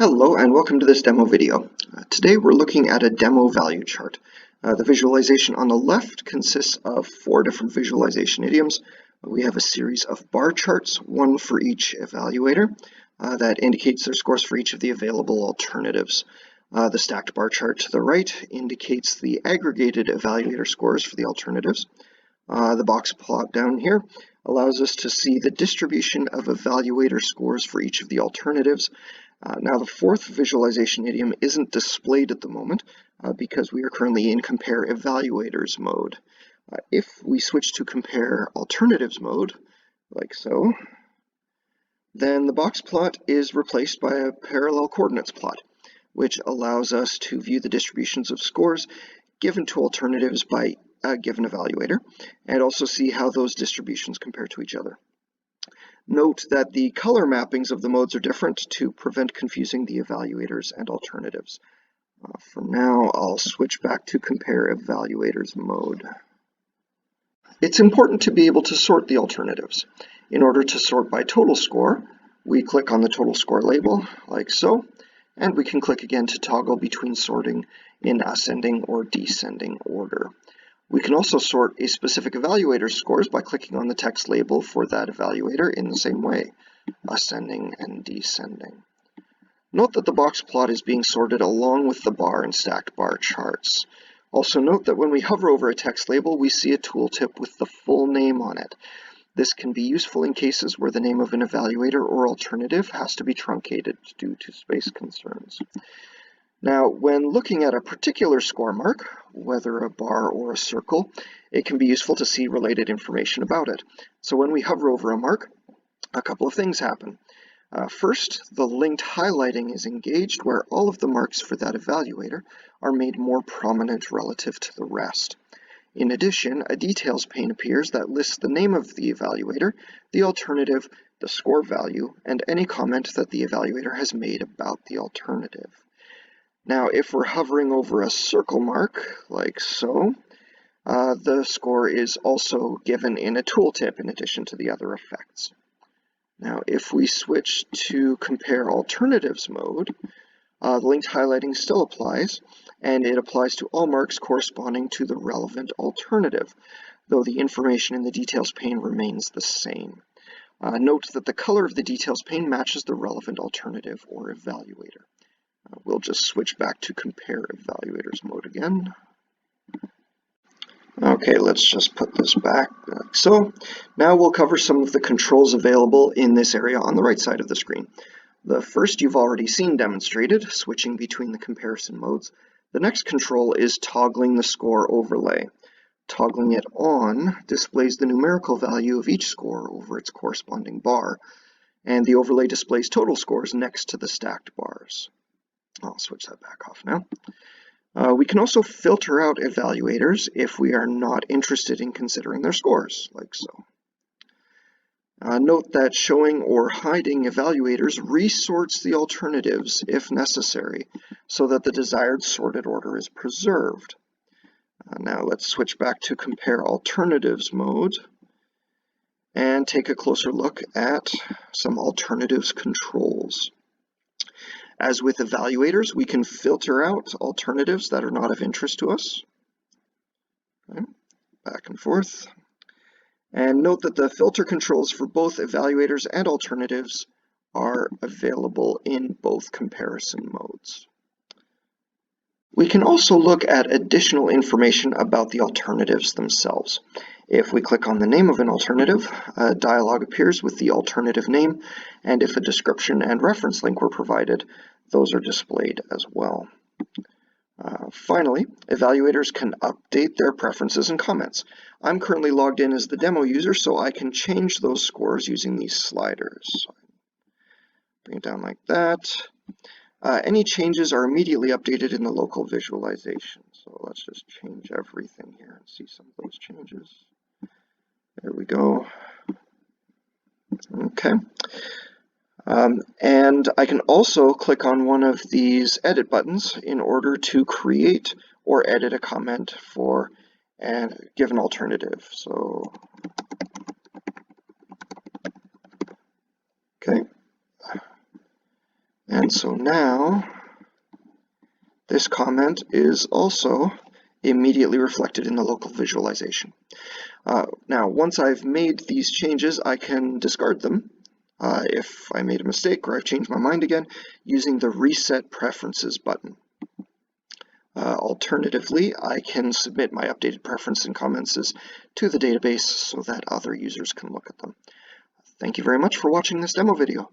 Hello and welcome to this demo video. Today we're looking at a demo value chart. The visualization on the left consists of 4 different visualization idioms. We have a series of bar charts, one for each evaluator, that indicates their scores for each of the available alternatives. The stacked bar chart to the right indicates the aggregated evaluator scores for the alternatives. The box plot down here allows us to see the distribution of evaluator scores for each of the alternatives. Now the fourth visualization idiom isn't displayed at the moment because we are currently in compare evaluators mode. If we switch to compare alternatives mode, like so, then the box plot is replaced by a parallel coordinates plot, which allows us to view the distributions of scores given to alternatives by a given evaluator, and also see how those distributions compare to each other. Note that the color mappings of the modes are different to prevent confusing the evaluators and alternatives. For now, I'll switch back to compare evaluators mode. It's important to be able to sort the alternatives. In order to sort by total score, we click on the total score label, like so, and we can click again to toggle between sorting in ascending or descending order. We can also sort a specific evaluator's scores by clicking on the text label for that evaluator in the same way, ascending and descending. Note that the box plot is being sorted along with the bar and stacked bar charts. Also note that when we hover over a text label, we see a tooltip with the full name on it. This can be useful in cases where the name of an evaluator or alternative has to be truncated due to space concerns. Now, when looking at a particular score mark, whether a bar or a circle, it can be useful to see related information about it. So when we hover over a mark, a couple of things happen. First, the linked highlighting is engaged, where all of the marks for that evaluator are made more prominent relative to the rest. In addition, a details pane appears that lists the name of the evaluator, the alternative, the score value, and any comment that the evaluator has made about the alternative. Now, if we're hovering over a circle mark, like so, the score is also given in a tooltip in addition to the other effects. Now, if we switch to compare alternatives mode, the linked highlighting still applies, and it applies to all marks corresponding to the relevant alternative, though the information in the details pane remains the same. Note that the color of the details pane matches the relevant alternative or evaluator. We'll just switch back to compare evaluators mode again. Okay, let's just put this back like so. Now we'll cover some of the controls available in this area on the right side of the screen. The first you've already seen demonstrated, switching between the comparison modes. The next control is toggling the score overlay. Toggling it on displays the numerical value of each score over its corresponding bar, and the overlay displays total scores next to the stacked bars. I'll switch that back off now. We can also filter out evaluators if we are not interested in considering their scores, like so. Note that showing or hiding evaluators resorts the alternatives if necessary, so that the desired sorted order is preserved. Now let's switch back to compare alternatives mode and take a closer look at some alternatives controls. As with evaluators, we can filter out alternatives that are not of interest to us. Okay. Back and forth. And note that the filter controls for both evaluators and alternatives are available in both comparison modes. We can also look at additional information about the alternatives themselves. If we click on the name of an alternative, a dialog appears with the alternative name, and if a description and reference link were provided, those are displayed as well. Finally, evaluators can update their preferences and comments. I'm currently logged in as the demo user, so I can change those scores using these sliders. Bring it down like that. Any changes are immediately updated in the local visualization. So let's just change everything here and see some of those changes. There we go. Okay. And I can also click on one of these edit buttons in order to create or edit a comment for a given alternative. So, okay. And so now this comment is also immediately reflected in the local visualization. Now, once I've made these changes, I can discard them if I made a mistake or I've changed my mind again using the Reset Preferences button. Alternatively, I can submit my updated preference and comments to the database so that other users can look at them. Thank you very much for watching this demo video.